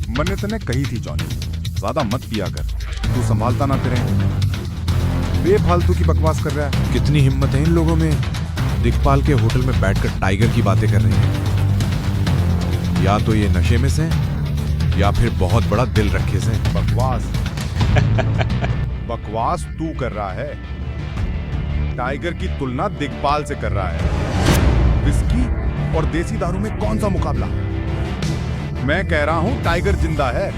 मैंने तने कही थी जॉनी, ज्यादा मत पिया कर, तू संभालता ना फिरे, बेफालतू की बकवास कर रहा है। कितनी हिम्मत है इन लोगों में, दिखपाल के होटल में बैठकर टाइगर की बातें कर रहे हैं। या तो ये नशे में से हैं, या फिर बहुत बड़ा दिल रखे से। बकवास बकवास तू कर रहा है। टाइगर की तुलना दिखपाल से कर रहा है। विस्की और देसी दारू में कौन सा मुकाबला? मैं कह रहा हूं टाइगर जिंदा है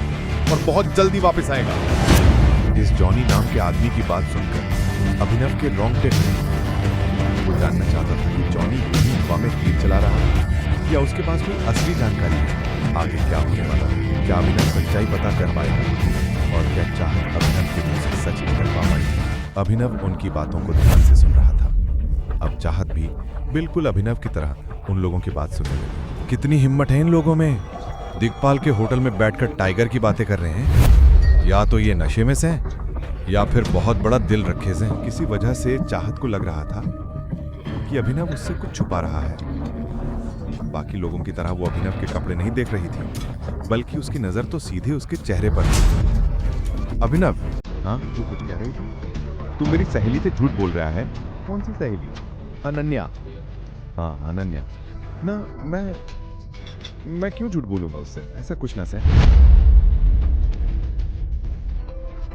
और बहुत जल्दी वापस आएगा। इस जॉनी नाम के आदमी की बात सुनकर अभिनव के रोंगटे खड़े। वो जानना चाहता था कि जॉनी यही हवा में तीर चला रहा है या उसके पास कोई असली जानकारी है। आगे क्या होने वाला है? क्या अभिनव सच्चाई पता कर पाएगा और क्या चाहत अभिनव के मुंह से सच निकल पाएगी? अभिनव उनकी बातों को ध्यान से सुन रहा था। अब चाहत भी बिल्कुल अभिनव की तरह उन लोगों की बात सुनने लगी। कितनी हिम्मत है इन लोगों में, दिखपाल के होटल में बैठकर टाइगर की बातें कर रहे हैं। या तो ये नशे में से हैं, या फिर बहुत बड़ा दिल रखे से। किसी वजह से चाहत को लग रहा था कि अभिनव उससे कुछ छुपा रहा है। बाकी लोगों की तरह वो अभिनव के कपड़े नहीं देख रही थी, बल्कि उसकी नजर तो सीधे उसके चेहरे पर थी। अभिनव, हाँ तू कुछ कह रही थी? तू मेरी सहेली से झूठ बोल रहा है। कौन सी सहेली? अनन्या। हाँ अनन्या ना, मैं क्यों झूठ बोलूंगा उससे? ऐसा कुछ ना से।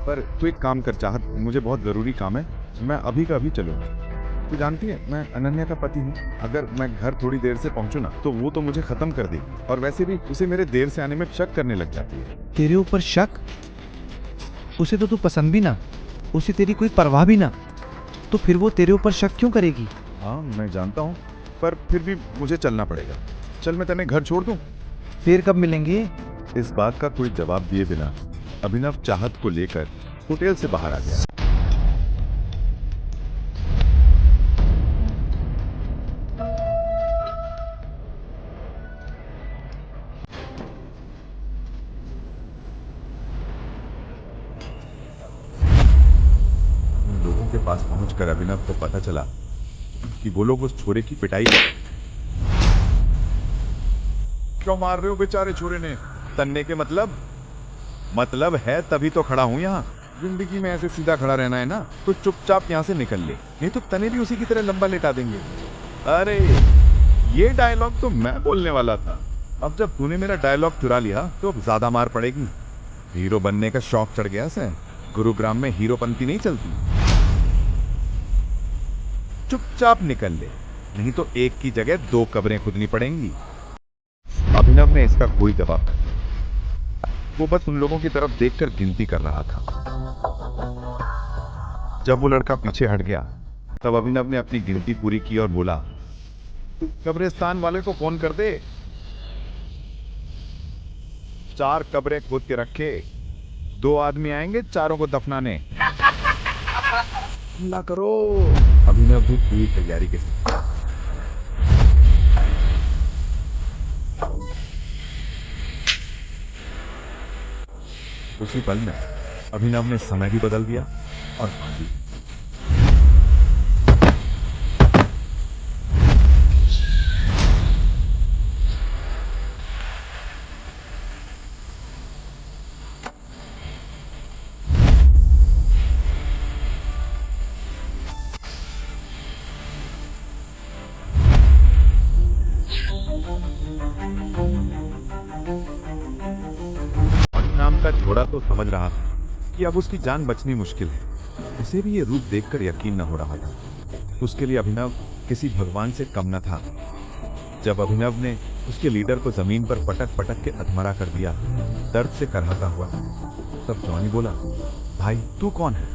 पर तू एक काम कर चाहत, मुझे बहुत जरूरी काम है, मैं अभी का अभी चलूंगा। तू जानती है मैं अनन्या का पति हूँ। अगर मैं घर थोड़ी देर से पहुंचू ना तो वो तो मुझे खत्म कर देगी, और वैसे भी उसे मेरे देर से आने में शक करने लग जाती है। तेरे ऊपर शक? उसे तो तू पसंद भी ना, उसे तेरी कोई परवाह भी ना, तो फिर वो तेरे ऊपर शक क्यों करेगी? हाँ मैं जानता हूँ, पर फिर भी मुझे चलना पड़ेगा। चल मैं तेने घर छोड़ दूँ। फिर कब मिलेंगे? इस बात का कोई जवाब दिए बिना अभिनव चाहत को लेकर होटल से बाहर आ गया। लोगों के पास पहुंचकर अभिनव को पता चला कि वो लोग उस छोरे की पिटाई क्यों मार रहे हो बेचारे छोरे ने? तन्ने के मतलब है तभी तो खड़ा हूं यहाँ। जिंदगी में ऐसे सीधा खड़ा रहना है ना तो चुपचाप यहाँ से निकल ले, नहीं तो तने भी उसी की तरह लंबा लेटा देंगे। अरे ये डायलॉग तो मैं बोलने वाला था। अब जब तूने मेरा डायलॉग चुरा लिया तो अब ज्यादा मार पड़ेगी। हीरो बनने का शौक चढ़ गया से? गुरुग्राम में हीरोपंती नहीं चलती। चुपचाप निकल ले, नहीं तो एक की जगह दो कब्रें खुदनी पड़ेंगी। अभिनव ने इसका कोई जवाब नहीं दिया। वो बस उन लोगों की तरफ देखकर गिनती कर रहा था। जब वो लड़का पीछे हट गया तब अभिनव ने अपनी गिनती पूरी की और बोला, कब्रिस्तान वाले को फोन कर दे, 4 कब्रें खोद के रखे, 2 आदमी आएंगे चारों को दफनाने। ना करो। अभिनव भी पूरी तैयारी के साथ उसी पल में अभिनव ने समय भी बदल दिया और भागी। नाम का घोड़ा तो समझ रहा था कि अब उसकी जान बचनी मुश्किल है। उसे भी ये रूप देखकर यकीन न हो रहा था। उसके लिए अभिनव किसी भगवान से कम न था। जब अभिनव ने उसके लीडर को जमीन पर पटक पटक के अधमरा कर दिया, दर्द से करहता हुआ, तब जॉनी बोला, भाई तू कौन है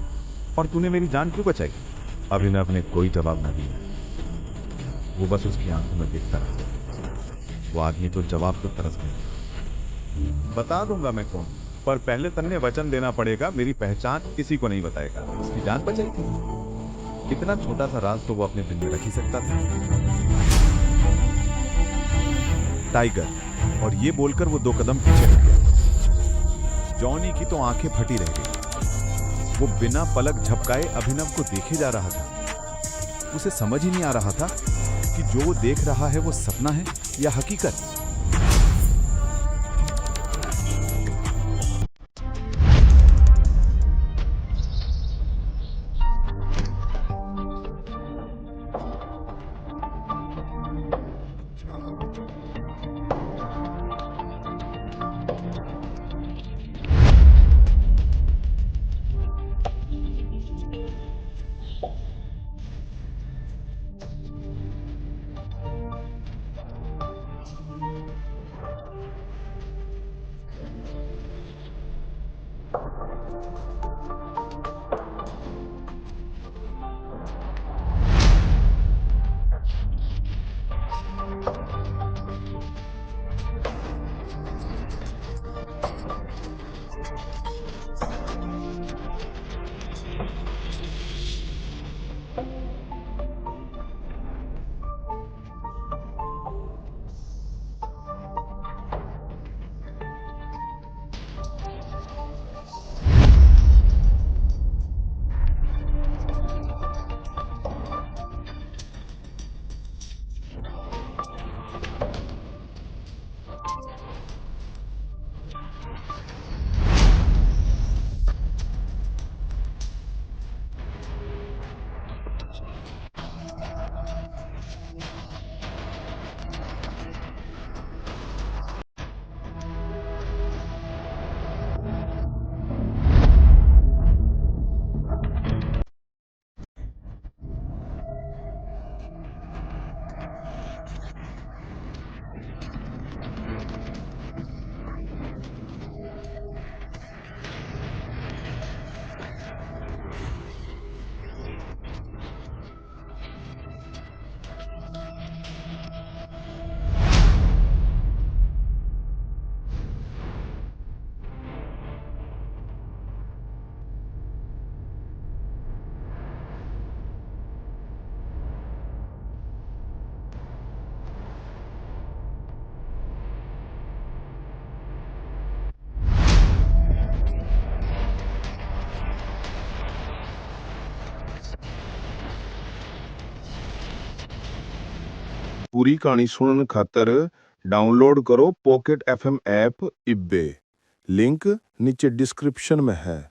और तूने मेरी जान क्यों बचाई? अभिनव ने कोई जवाब न दिया। वो बस उसकी आंखों में देखता रहा। वो आदमी तो जवाब तो तरस गया। बता दूंगा मैं कौन, पर पहले तन्ने वचन देना पड़ेगा मेरी पहचान किसी को नहीं बताएगा। उसकी जान बचाई थी। इतना छोटा सा राज तो वो अपने दिल में रख ही सकता था। टाइगर, और ये बोलकर वो 2 कदम पीछे हट गया। जॉनी की तो आंखें फटी रह गई। वो बिना पलक झपकाए अभिनव को देखे जा रहा था। उसे समझ ही नहीं आ रहा था कि जो वो देख रहा है वो सपना है या हकीकत। पूरी कहानी सुनने खातर डाउनलोड करो पॉकेट FM ऐप इब्बे। लिंक नीचे डिस्क्रिप्शन में है।